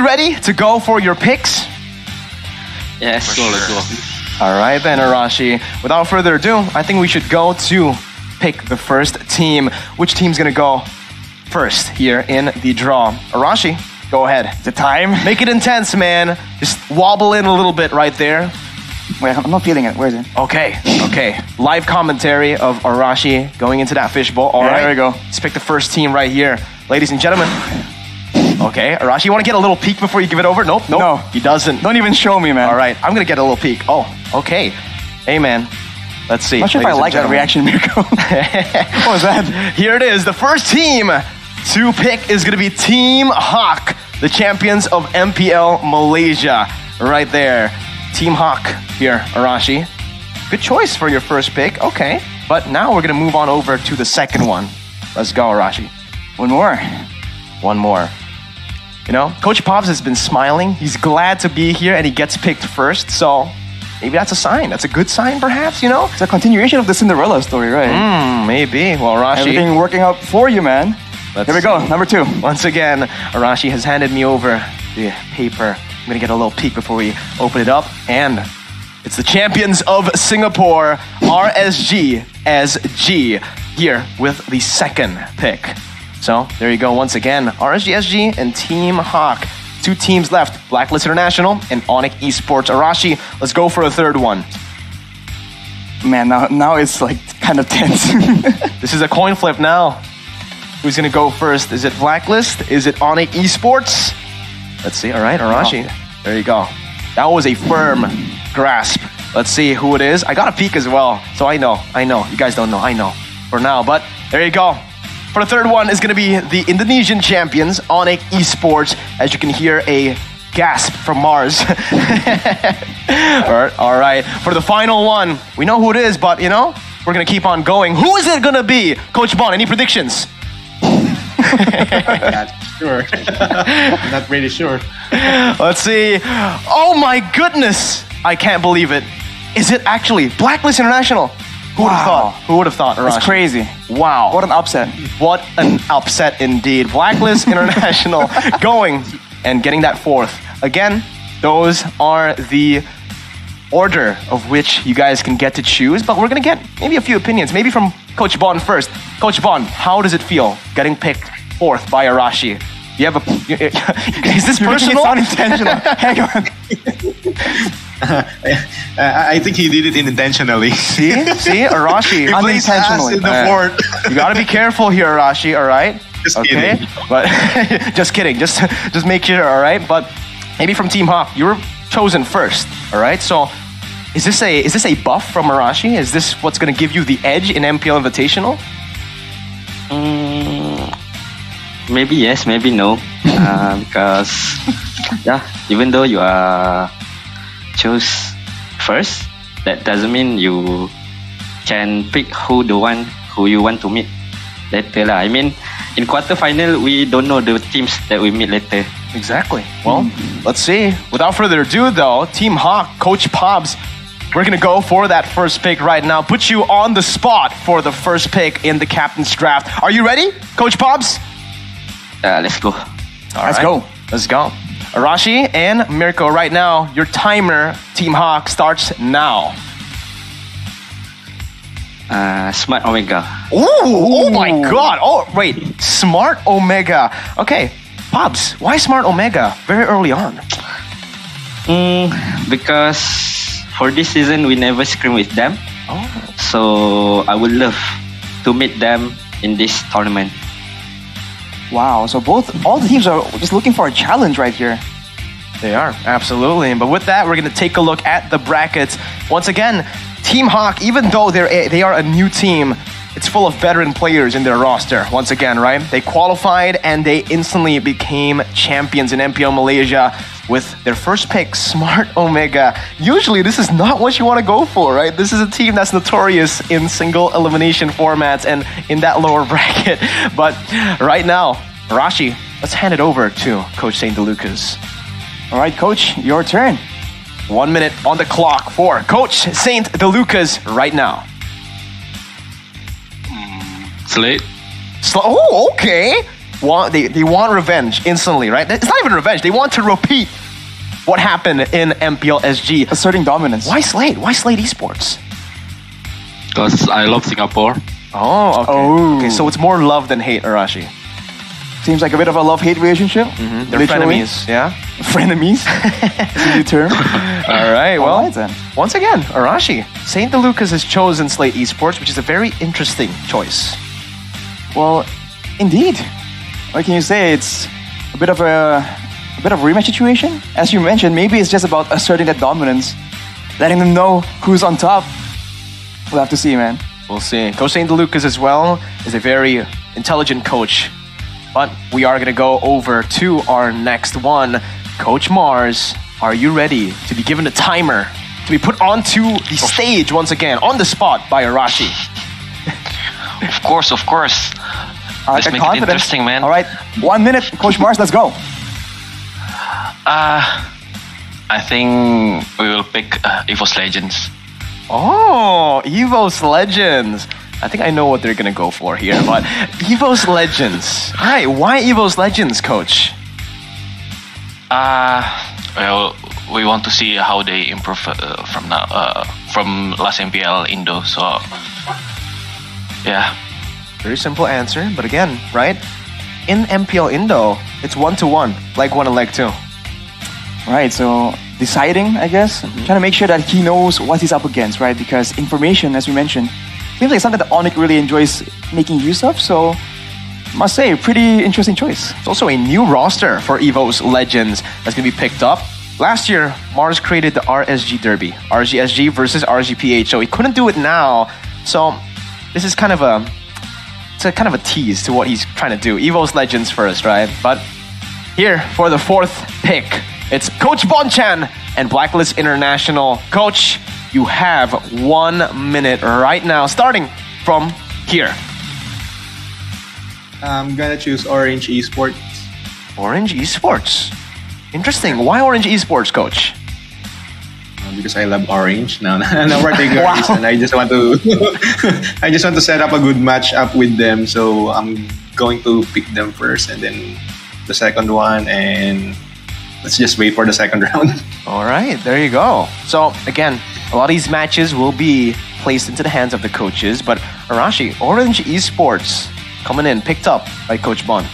ready to go for your picks? Yes. Let's go. All right then, Arashi. Without further ado, I think we should go to pick the first team. Which team's gonna go first here in the draw? Arashi, go ahead. The time? Make it intense, man. Just wobble in a little bit right there. Wait, I'm not feeling it. Where is it? Okay. Live commentary of Arashi going into that fishbowl. All right, there we go. Let's pick the first team right here. Ladies and gentlemen. Okay, Arashi, you want to get a little peek before you give it over? Nope. No. He doesn't. Don't even show me, man. All right, I'm going to get a little peek. Oh, okay. Hey, man. Let's see. I'm not sure if I like that reaction, Mirko. What was that? Here it is. The first team to pick is going to be Team Hawk, the champions of MPL Malaysia. Right there. Team Hawk here, Arashi. Good choice for your first pick. Okay. But now we're going to move on over to the second one. Let's go, Arashi. One more. One more. You know, Coach Pops has been smiling. He's glad to be here and he gets picked first. So maybe that's a sign. That's a good sign, perhaps, you know? It's a continuation of the Cinderella story, right? Maybe. Well, Arashi. Everything working out for you, man. Here we go. Number 2. Once again, Arashi has handed me over the paper. I'm going to get a little peek before we open it up. And it's the champions of Singapore, RSG here with the second pick. So there you go once again. RSG and Team Hawk. 2 teams left. Blacklist International and ONIC Esports. Arashi, let's go for a third one. Man, now it's like kind of tense. This is a coin flip now. Who's going to go first? Is it Blacklist? Is it ONIC Esports? Let's see. All right, Arashi. There you go. That was a firm grasp. Let's see who it is. I got a peek as well. So I know. You guys don't know. I know for now. But there you go. For the third one is going to be the Indonesian champions, ONIC Esports. As you can hear a gasp from Mars. All right. For the final one, we know who it is, but, you know, we're going to keep on going. Who is it going to be? Coach Bon, any predictions? Not sure. Not really sure. Let's see. Oh my goodness. I can't believe it. Is it actually Blacklist International? Who would have thought? Who would have thought, Arashi? That's crazy. Wow. What an upset. What an upset indeed. Blacklist International going and getting that fourth. Again, those are the order of which you guys can get to choose, but we're going to get maybe a few opinions. Maybe from Coach Bon first. Coach Bon, how does it feel getting picked fourth by Arashi? You have is this personal? It's unintentional. Hang on. I think he did it unintentionally. See, Arashi. He plays ass in the board. You gotta be careful here, Arashi. All right. Just kidding. But just kidding. Just make sure. All right. But maybe from Team Hawk, you were chosen first. All right. So is this a buff from Arashi? Is this what's gonna give you the edge in MPL Invitational? Maybe yes, maybe no. Because even though you are choose first, that doesn't mean you can pick who you want to meet later lah. I mean, in quarterfinal we don't know the teams that we meet later. Exactly. Well, let's see. Without further ado, though, Team Hawk, Coach Pops, we're gonna go for that first pick right now. Put you on the spot for the first pick in the captain's draft. Are you ready, Coach Pops? Let's go. Let's go. Arashi and Mirko, right now, your timer, Team Hawk, starts now. Smart Omega. Ooh, oh my God. Oh, wait, Smart Omega. Okay, Pops, why Smart Omega very early on? Because for this season, we never scrim with them. Oh. So I would love to meet them in this tournament. Wow, so all the teams are just looking for a challenge right here. They are, absolutely. But with that, we're going to take a look at the brackets. Once again, Team Hawk, even though they are a new team, it's full of veteran players in their roster. Once again, right? They qualified and they instantly became champions in MPL Malaysia with their first pick, Smart Omega. Usually, this is not what you want to go for, right? This is a team that's notorious in single elimination formats and in that lower bracket. But right now, Arashi, let's hand it over to Coach St. DeLucas. All right, Coach, your turn. 1 minute on the clock for Coach St. DeLucas right now. Slate. Oh, okay. they want revenge instantly, right? It's not even revenge. They want to repeat what happened in MPL SG. Asserting dominance. Why Slate? Why Slate Esports? Because I love Singapore. Oh, okay. Oh. Okay, so it's more love than hate, Arashi. Seems like a bit of a love-hate relationship. They're Literally. frenemies, yeah? Frenemies? It's a new term. All right, well, Alright then. once again, Arashi, St. DeLucas has chosen Slate Esports, which is a very interesting choice. Well, indeed. What can you say? It's a bit of a rematch situation. As you mentioned, maybe it's just about asserting that dominance, letting them know who's on top. We'll have to see, man. We'll see. Coach St. DeLucas as well is a very intelligent coach. But we are going to go over to our next one. Coach Mars, are you ready to be given a timer to be put onto the stage once again, on the spot by Arashi? Of course, of course. Let's make it interesting, man. All right, 1 minute, Coach Mars, let's go. I think we will pick EVOS Legends. Oh, EVOS Legends. I think I know what they're going to go for here, but EVOS Legends. All right, why EVOS Legends, Coach? Well, we want to see how they improve from last MPL Indo. So, yeah. Very simple answer, but again, right? In MPL Indo, it's 1-1, leg 1 and leg 2. Right, so deciding, I guess, trying to make sure that he knows what he's up against, right? Because information, as we mentioned, seems like something that ONIC really enjoys making use of, so must say, pretty interesting choice. It's also a new roster for EVOS Legends that's going to be picked up. Last year, Mars created the RSG Derby, RGSG versus RGPH, so he couldn't do it now. So this is kind of a tease to what he's trying to do. EVOS Legends first, right? But here for the fourth pick, it's Coach Bonchan and Blacklist International. Coach, you have 1 minute right now, starting from here. I'm gonna choose Orange Esports. Orange Esports. Interesting. Why Orange Esports, Coach? Because I love Orange. No particular reason. I just want to set up a good match up with them. So I'm going to pick them first, and then the second one, and let's just wait for the second round. All right, there you go. So again, a lot of these matches will be placed into the hands of the coaches, but Arashi, Orange Esports coming in, picked up by Coach Bon.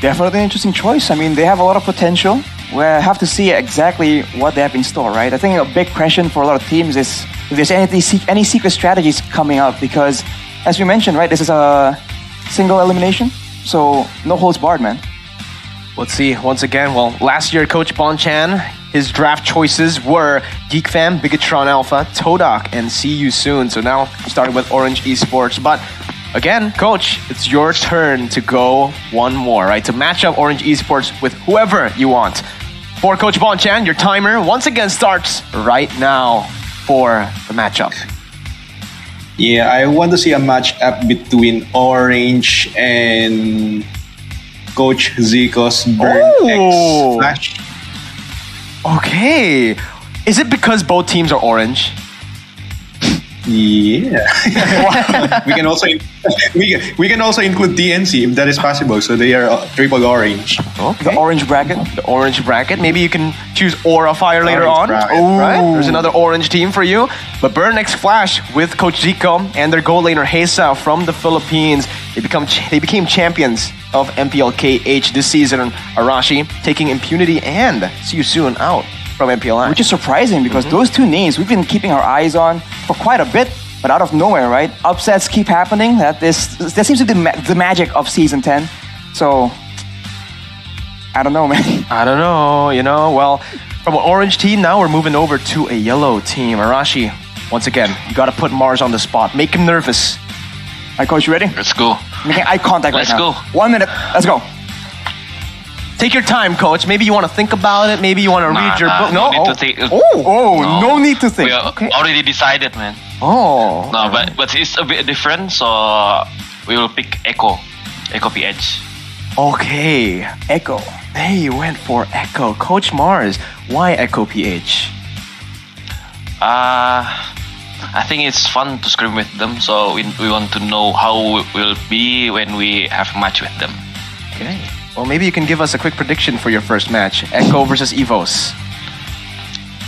Definitely an interesting choice. I mean, they have a lot of potential. We have to see exactly what they have in store, right? I think a big question for a lot of teams is if there's any secret strategies coming up, because as we mentioned, right, this is a single elimination, so no holds barred, man. Let's see, once again, well, last year, Coach Bonchan, his draft choices were Geek Fam, Bigetron Alpha, Todak, and See You Soon. So now, starting with Orange Esports. But again, Coach, it's your turn to go one more, right? To match up Orange Esports with whoever you want. For Coach Bonchan, your timer once again starts right now for the matchup. Yeah, I want to see a match up between Orange and Coach Zico's BREN X Flash. Okay. Is it because both teams are orange? Yeah. we can also include TNC if that is possible. So they are triple orange. Okay. The orange bracket. The orange bracket. Maybe you can choose Aura Fire later Orange on. bracket. Right? There's another orange team for you. But BREN X Flash with Coach Zico and their goal laner Hesa from the Philippines. They became champions of MPL KH this season. Arashi taking Impunity and See You Soon out from MPL. Which is surprising because those two names we've been keeping our eyes on for quite a bit, but out of nowhere, right? Upsets keep happening. That seems to be the magic of Season 10. So, I don't know, man. I don't know, well, from an orange team, now we're moving over to a yellow team. Arashi, once again, you gotta put Mars on the spot. Make him nervous. All right, Coach, you ready? Let's go. Making eye contact right now. Let's go. 1 minute. Let's go. Take your time, Coach. Maybe you want to think about it. Maybe you want to read your book. No need to think. No need to think. We are already decided, man. Oh. No, but it's a bit different, so we will pick Echo PH. Okay. Echo. They went for Echo. Coach Mars, why Echo PH? I think it's fun to scrim with them, so we want to know how it will be when we have a match with them. Okay. Well, maybe you can give us a quick prediction for your first match. Echo versus EVOS.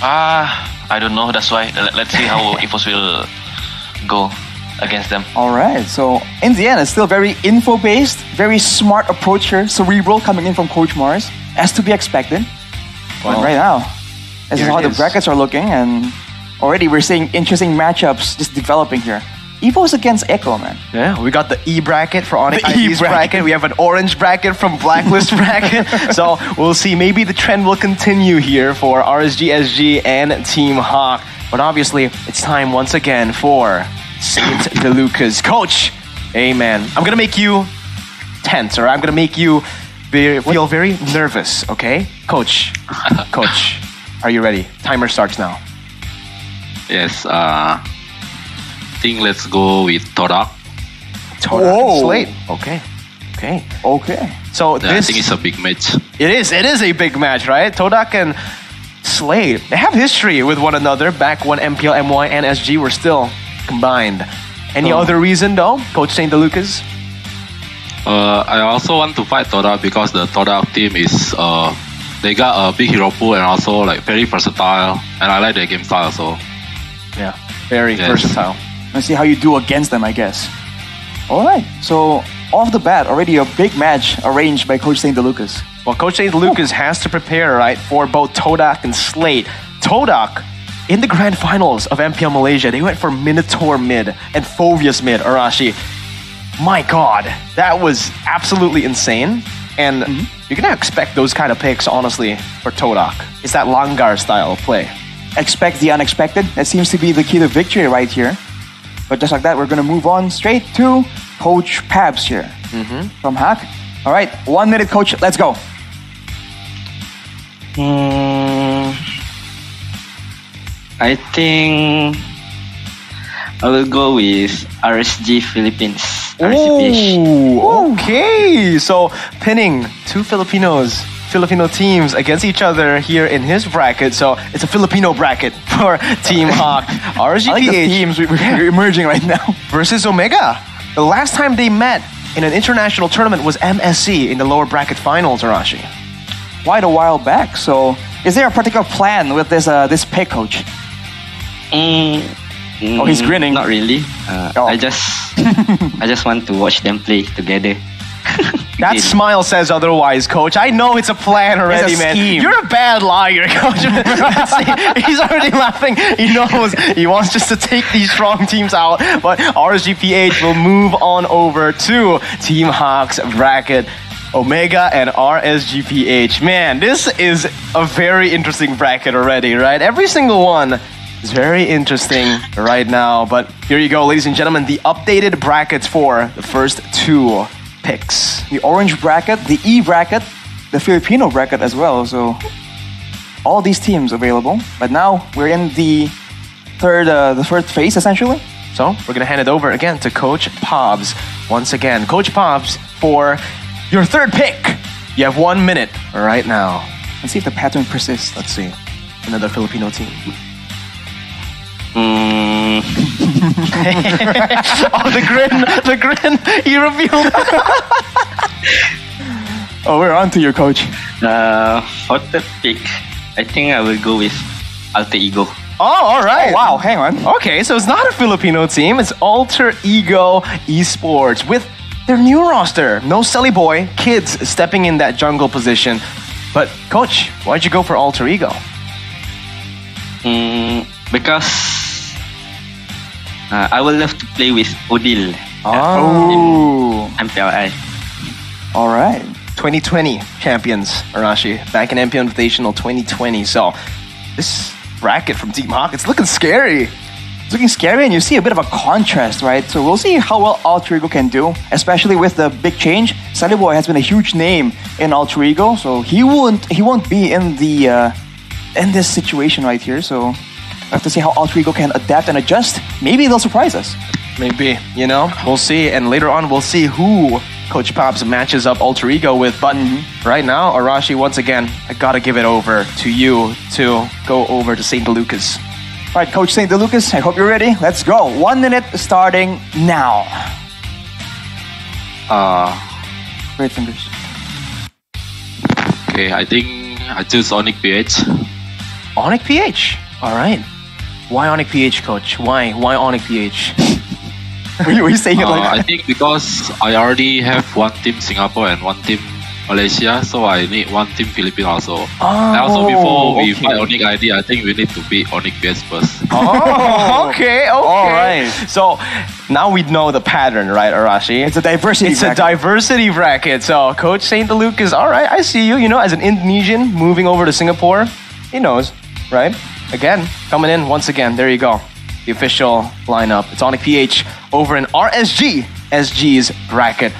I don't know. That's why. Let's see how EVOS will go against them. All right. So in the end, it's still very info-based, very smart approach here, cerebral coming in from Coach Mars, as to be expected. But right now, this is how the brackets are looking, and already we're seeing interesting matchups just developing here. EVOS against Echo, man. Yeah, we got the E bracket for ONIC The E ID's bracket. We have an orange bracket from Blacklist bracket. So we'll see. Maybe the trend will continue here for RSG, and Team Hawk. But obviously, it's time once again for Saint DeLuca's. Coach, hey man, I'm gonna make you tense, or I'm gonna make you feel very nervous, okay? Coach, are you ready? Timer starts now. Yes. I think let's go with Todak. Todak and Slate. Okay. So I think it's a big match. It is a big match, right? Todak and Slate, they have history with one another back when MPL MY and SG were still combined. Any other reason though, Coach Saint DeLuca's? I also want to fight Todak because the Todak team is they got a big hero pool and also like very versatile, and I like their game style. So yeah, very versatile. Let's see how you do against them, I guess. All right. So off the bat, already a big match arranged by Coach Saint DeLuca's. Well, Coach Saint DeLuca's has to prepare, right, for both Todak and Slate. Todak, in the grand finals of MPL Malaysia, they went for Minotaur mid and Phovius mid, Arashi. My God, that was absolutely insane. And you're going to expect those kind of picks, honestly, for Todak. It's that Langar style of play. Expect the unexpected. That seems to be the key to victory right here. But just like that, we're going to move on straight to Coach Pabs here from Hack. All right, 1 minute, Coach. Let's go. I think I will go with RSG Philippines. Oh, okay. So pinning two Filipino teams against each other here in his bracket. So it's a Filipino bracket for Team Hawk. RSGPH I like the teams we're emerging right now. Versus Omega. The last time they met in an international tournament was MSC in the lower bracket finals, Arashi. Quite a while back. So is there a particular plan with this pick, Coach? Oh, he's grinning. Not really. I just want to watch them play together. That smile says otherwise, Coach. I know it's a plan already, man. Scheme. You're a bad liar, Coach. He's already laughing. He knows. He wants just to take these strong teams out. But RSGPH will move on over to Team Hawk's bracket. Omega and RSGPH. Man, this is a very interesting bracket already, right? Every single one is very interesting right now. But here you go, ladies and gentlemen, the updated brackets for the first two picks. The orange bracket, the E bracket, the Filipino bracket as well. So all these teams available. But now we're in the third phase, essentially. So we're gonna hand it over again to Coach Pobs. Once again, Coach Pobs, for your third pick. You have 1 minute right now. Let's see if the pattern persists. Let's see. Another Filipino team. Mm, Oh, the grin, he revealed. Oh, we're on to your Coach. for the pick, I think I will go with Alter Ego. Oh, all right. Oh, wow, hang on. Okay, so it's not a Filipino team. It's Alter Ego Esports with their new roster. No Selly Boy, kids stepping in that jungle position. But, Coach, why'd you go for Alter Ego? Because I would love to play with Odile Oh. in MPLI. All right. 2020 champions, Arashi. Back in MPL Invitational 2020. So, this bracket from Team Hawk, it's looking scary. It's looking scary, and you see a bit of a contrast, right? So we'll see how well Alter Ego can do, especially with the big change. Sunny Boy has been a huge name in Alter Ego, so he won't be in this situation right here. So we have to see how Alter Ego can adapt and adjust. Maybe they'll surprise us. Maybe, we'll see. And later on, we'll see who Coach Pops matches up Alter Ego with. But right now, Arashi, once again, I gotta give it over to you to go over to St. DeLuca's. All right, Coach St. DeLuca's, I hope you're ready. Let's go. 1 minute starting now. Uh, Great fingers. Okay, I think I choose ONIC PH. ONIC PH. All right. Why ONIC PH, coach? Why ONIC PH? Were you saying it like I think because I already have one team Singapore and one team Malaysia, so I need one team Philippines also. And also before we fight ONIC ID, I think we need to beat ONIC PS first. Oh, okay. All right. So now we know the pattern, right, Arashi? It's a diversity It's bracket. a diversity bracket. So Coach Saint Luke is all right. I see you. You know, as an Indonesian moving over to Singapore, he knows, right? Again, coming in once again. There you go. The official lineup. It's ONIC PH over in RSG SG's bracket.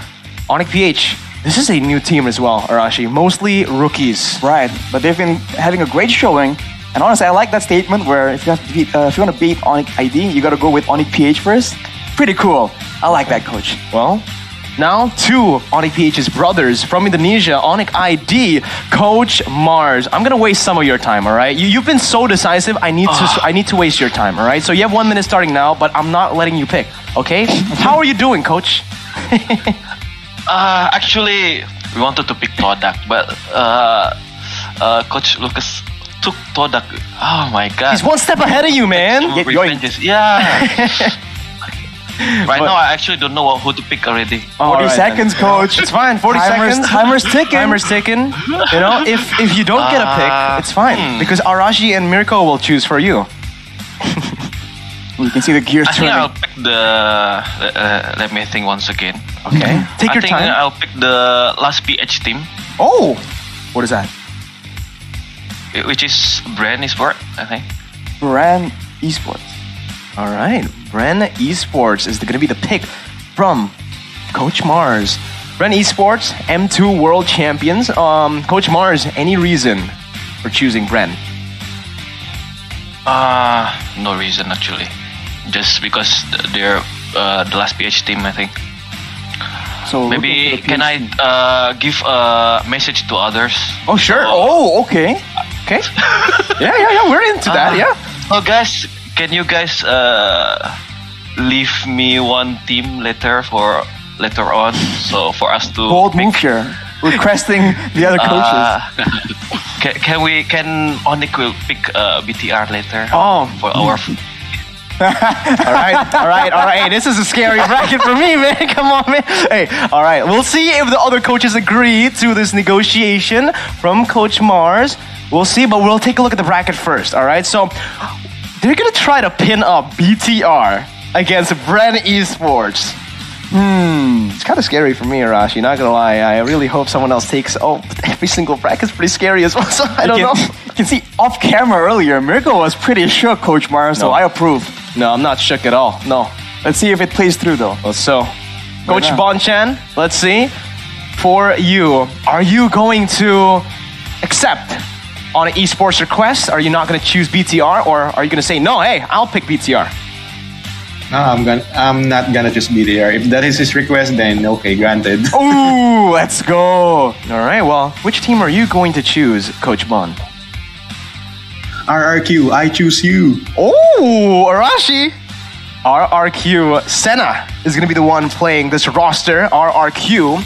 ONIC PH. This is a new team as well, Arashi. Mostly rookies. Right, but they've been having a great showing. And honestly, I like that statement where if you want to beat ONIC ID, you got to go with ONIC PH first. Pretty cool. I like that, coach. Well, now two ONIC PH's brothers from Indonesia, ONIC ID, Coach Mars. I'm gonna waste some of your time, all right? You've been so decisive. I need to waste your time, all right? So you have 1 minute starting now, but I'm not letting you pick, okay? How are you doing, Coach? Actually, we wanted to pick Todak, but Coach Lucas took Todak. Oh my God! He's one step ahead of you, man. Get revenges. Yeah. Right now, I actually don't know who to pick already. 40 seconds, coach. It's fine. 40 seconds. Timer's ticking. Timer's ticking. You know, if you don't get a pick, it's fine because Arashi and Mirko will choose for you. You can see the gears I think turning. I'll pick the. Let me think once again. Okay. Take your I think time. I'll pick the last PH team, Oh, what is that? which is BREN Esports, I think. BREN Esports. All right, BREN Esports is going to be the pick from Coach Mars. BREN Esports, M2 World Champions. Coach Mars, any reason for choosing BREN? No reason actually. Just because they're the last PH team, I think. So Maybe can I give a message to others? Oh, sure. Oh, okay. Okay. Yeah. We're into that. Yeah. Oh, guys, can you guys leave me one team later on, so for us to Bold move here. Requesting the other coaches. Can ONIC will pick BTR later? Oh. For our. All right. Hey, this is a scary bracket for me, man. Come on, man. Hey, all right. We'll see if the other coaches agree to this negotiation from Coach Mars. We'll see, but we'll take a look at the bracket first, all right? So they're going to try to pin up BTR against BREN Esports. It's kind of scary for me, Arashi, not going to lie. I really hope someone else takes... Oh, every single bracket's pretty scary as well, so I don't know. You can see off camera earlier, Mirko was pretty shook, Coach Mars, so No. I approve. No, I'm not shook at all. No. Let's see if it plays through, though. Well, so, Coach not? Bonchan, let's see. For you, are you going to accept on an esports request? Are you not going to choose BTR, or are you going to say, no, hey, I'll pick BTR? No, I'm not gonna choose BTR. If that is his request, then okay, granted. Ooh, let's go. All right, well, which team are you going to choose, Coach Bon? RRQ, I choose you. Oh, Arashi. RRQ Senna is going to be the one playing this roster, RRQ,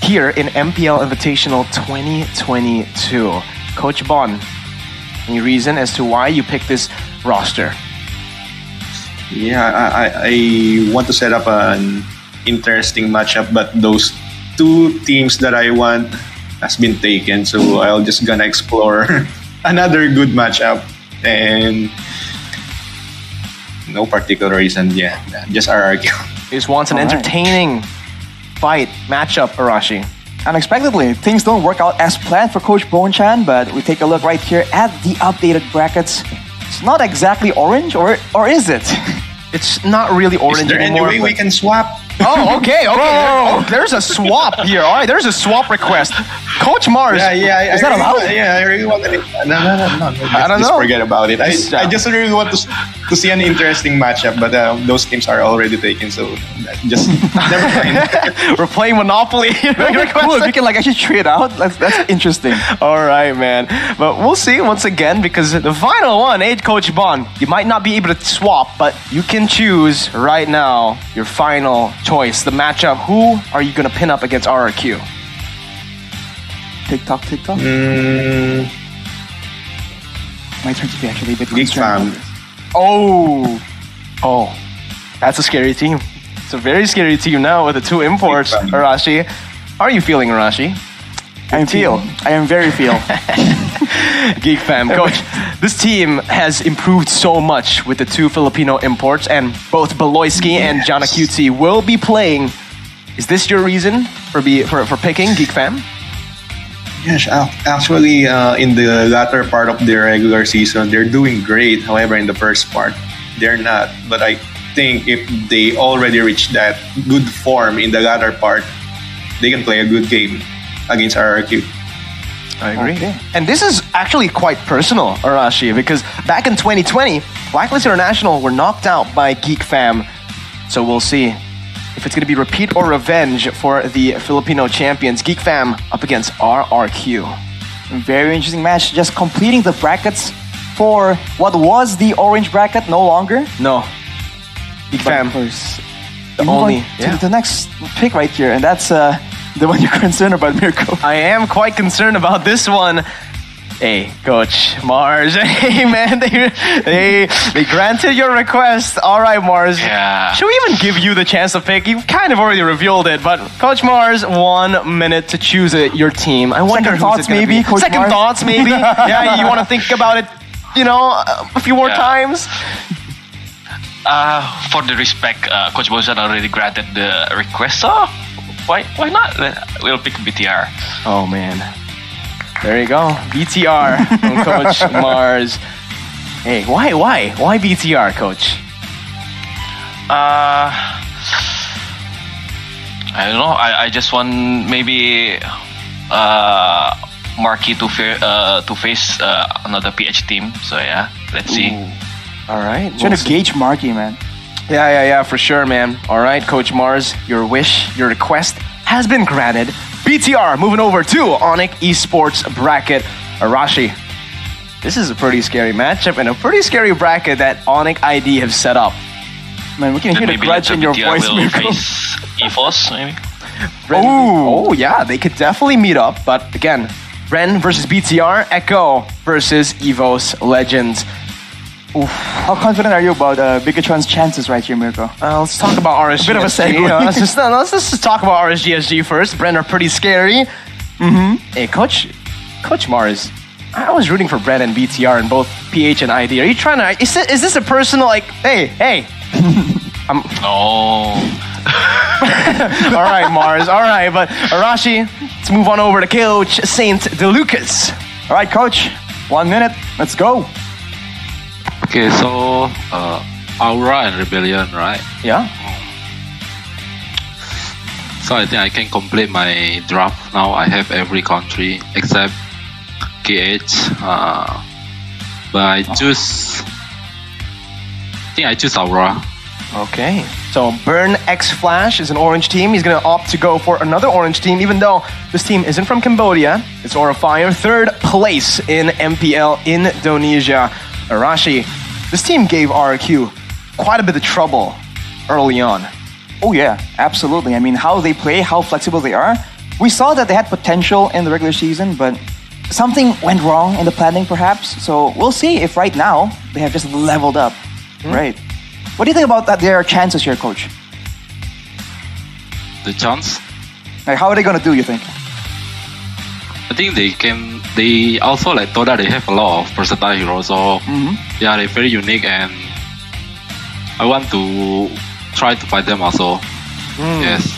here in MPL Invitational 2022. Coach Bon, any reason as to why you picked this roster? Yeah, I want to set up an interesting matchup, but those two teams that I want has been taken, so I'll just gonna explore another good matchup, and no particular reason. Yeah, just RRQ. He just wants an All right. entertaining fight matchup, Arashi. Unexpectedly, things don't work out as planned for Coach Bonchan, but we take a look right here at the updated brackets. It's not exactly orange, or is it? It's not really Is orange there any anymore. way we but- can swap? Oh, okay. Oh, there's a swap here. All right, there's a swap request. Coach Mars. Yeah. Is that allowed? I really want to. No. I don't Just know. forget about it. I just really want to see an interesting matchup, but those teams are already taken, so just never mind. We're playing Monopoly. Cool, if you can actually trade out, that's interesting. All right, man. But we'll see once again because the final one, Coach Bon, you might not be able to swap, but you can choose right now your final choice. The matchup, who are you going to pin up against RRQ? TikTok. My turn to be actually a bit Geek concerned. Fam. Oh, that's a scary team. It's a very scary team now with the two imports, Geek Fam. Arashi. How are you feeling, Arashi? I am very feel. Geek Fam. Coach, this team has improved so much with the two Filipino imports, and both Beloyski and Jana QT will be playing. Is this your reason for picking Geek Fam? Yes, actually, in the latter part of their regular season, they're doing great. However, in the first part, they're not. But I think if they already reached that good form in the latter part, they can play a good game against RRQ. I agree. Okay. And this is actually quite personal, Arashi, because back in 2020, Blacklist International were knocked out by Geek Fam. So we'll see if it's going to be repeat or revenge for the Filipino champions. Geek Fam up against RRQ. Very interesting match. Just completing the brackets for what was the orange bracket, no longer. No. Geek But Fam. of course, The we move only- on yeah. to the next pick right here, and that's the one you're concerned about, Mirko. I am quite concerned about this one. Hey, Coach Mars. Hey, man, they granted your request. All right, Mars. Yeah. Should we even give you the chance to pick? You've kind of already revealed it, but Coach Mars, 1 minute to choose your team. I wonder Second who's thoughts, it gonna maybe, be. Coach Second Mars? thoughts, maybe. Yeah, you want to think about it, a few more Yeah. times. For the respect, Coach Bozan already granted the request, so why not? We'll pick BTR. Oh, man. There you go. BTR from Coach Mars. Hey, why BTR, Coach? I don't know. I just want maybe Marquee to face another PH team. So yeah, let's see. All right. Trying to gauge Marky, man. Yeah, for sure, man. All right, Coach Mars, your wish, your request has been granted. BTR moving over to ONIC Esports bracket. Arashi, this is a pretty scary matchup and a pretty scary bracket that ONIC ID have set up. Man, we can hear Then the maybe grudge later in your BTR voice, will Mirko. face EVOS maybe. Oh, yeah, they could definitely meet up. But again, BREN versus BTR, Echo versus EVOS Legends. How confident are you about Bigetron's chances right here, Mirko? Let's talk about RSGSG. Bit of a segue. Let's just talk about RSGSG first. BREN are pretty scary. Hey, Coach Mars, I was rooting for BREN and BTR in both PH and ID. Are you trying to? Is this a personal hey? No. All right, Mars. All right, but Arashi, let's move on over to Coach Saint DeLucas. All right, Coach. 1 minute. Let's go. Okay, so Aura and Rebellion, right? Yeah. So I think I can complete my draft now. I have every country except KH. But I choose. I think I choose Aura. Okay. So BREN X Flash is an orange team. He's going to opt to go for another orange team, even though this team isn't from Cambodia. It's Aura Fire, third place in MPL Indonesia. Arashi, this team gave RRQ quite a bit of trouble early on. Oh yeah, absolutely. I mean, how they play, how flexible they are. We saw that they had potential in the regular season, but something went wrong in the planning perhaps. So we'll see if right now they have just leveled up. Right. What do you think about their chances here, Coach? The chance? Like, how are they going to do, you think? I think they also like Todak, they have a lot of versatile heroes. So yeah, they're very unique and I want to try to fight them also. Yes.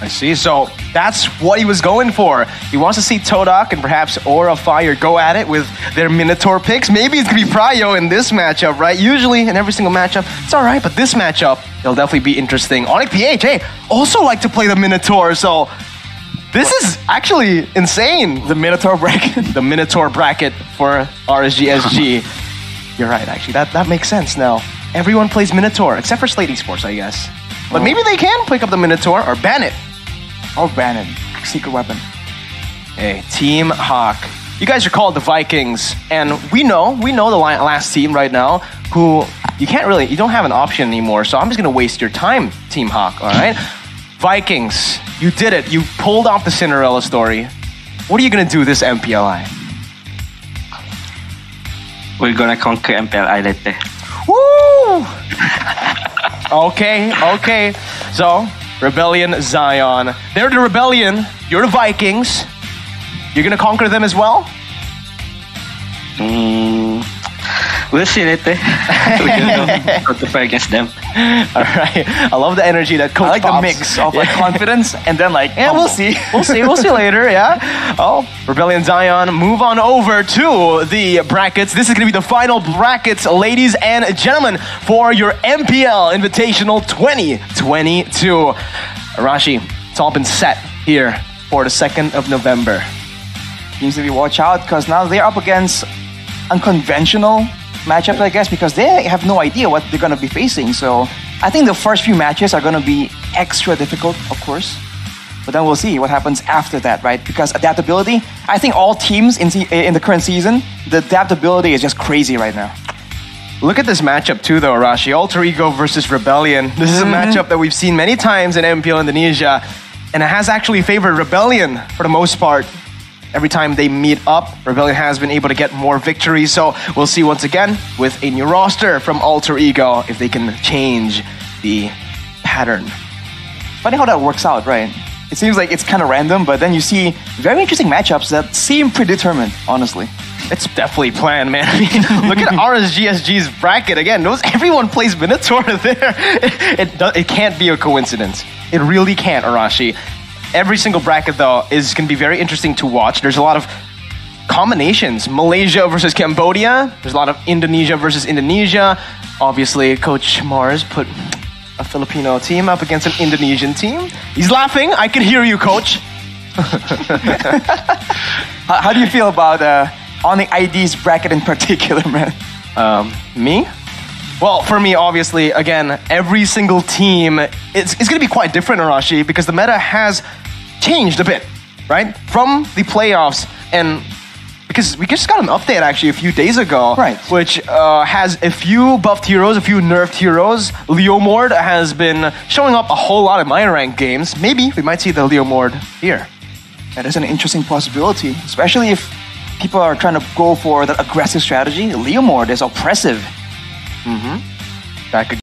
I see. So that's what he was going for. He wants to see Todak and perhaps Aura Fire go at it with their Minotaur picks. Maybe it's going to be Pryo in this matchup, right? Usually in every single matchup, it's all right. But this matchup, it'll definitely be interesting. ONIC PH, hey, also like to play the Minotaur. So this is actually insane. The Minotaur bracket. The Minotaur bracket for RSGSG. You're right, actually. That makes sense now. Everyone plays Minotaur, except for Slate Esports, I guess. But maybe they can pick up the Minotaur or ban it. Or ban it. Secret weapon. Hey, Team Hawk. You guys are called the Vikings, and we know the last team right now who you don't have an option anymore, so I'm just going to waste your time, Team Hawk, all right? Vikings, you did it. You pulled off the Cinderella story. What are you gonna do this MPLI? We're gonna conquer MPLI later. Woo! Okay. So, Rebellion, Zion. They're the Rebellion. You're the Vikings. You're gonna conquer them as well? We'll see later. We're gonna go to fight against them. All right. I love the energy that Coach I like the Pops- mix of like confidence and then like, yeah, we'll see. We'll see later, yeah. Oh, Rebellion Zion, move on over to the brackets. This is going to be the final brackets, ladies and gentlemen, for your MPL Invitational 2022. Arashi, it's all been set here for the 2nd of November. Needs to be watch out because now they're up against unconventional matchups, I guess, because they have no idea what they're going to be facing. So I think the first few matches are going to be extra difficult, of course. But then we'll see what happens after that, right? Because adaptability, I think all teams in the current season, the adaptability is just crazy right now. Look at this matchup too, though, Arashi. Alter Ego versus Rebellion. This is a matchup that we've seen many times in MPL Indonesia, and it has actually favored Rebellion for the most part. Every time they meet up, Rebellion has been able to get more victories. So we'll see once again with a new roster from Alter Ego if they can change the pattern. Funny how that works out, right? It seems like it's kind of random, but then you see very interesting matchups that seem predetermined, honestly. It's definitely planned, man. I mean, look at RSGSG's bracket again. Everyone plays Minotaur there. It can't be a coincidence. It really can't, Arashi. Every single bracket, though, is going to be very interesting to watch. There's a lot of combinations. Malaysia versus Cambodia. There's a lot of Indonesia versus Indonesia. Obviously, Coach Mars put a Filipino team up against an Indonesian team. He's laughing. I can hear you, Coach. How do you feel about ONIC ID's bracket in particular, man? Me? Well, for me, obviously, again, every single team, it's going to be quite different, Arashi, because the meta has changed a bit, right? From the playoffs, and because we just got an update actually a few days ago, right, which has a few buffed heroes, a few nerfed heroes. Leomord has been showing up a whole lot in my ranked games. Maybe we might see the Leomord here. That is an interesting possibility, especially if people are trying to go for that aggressive strategy. Leomord is oppressive. Back again.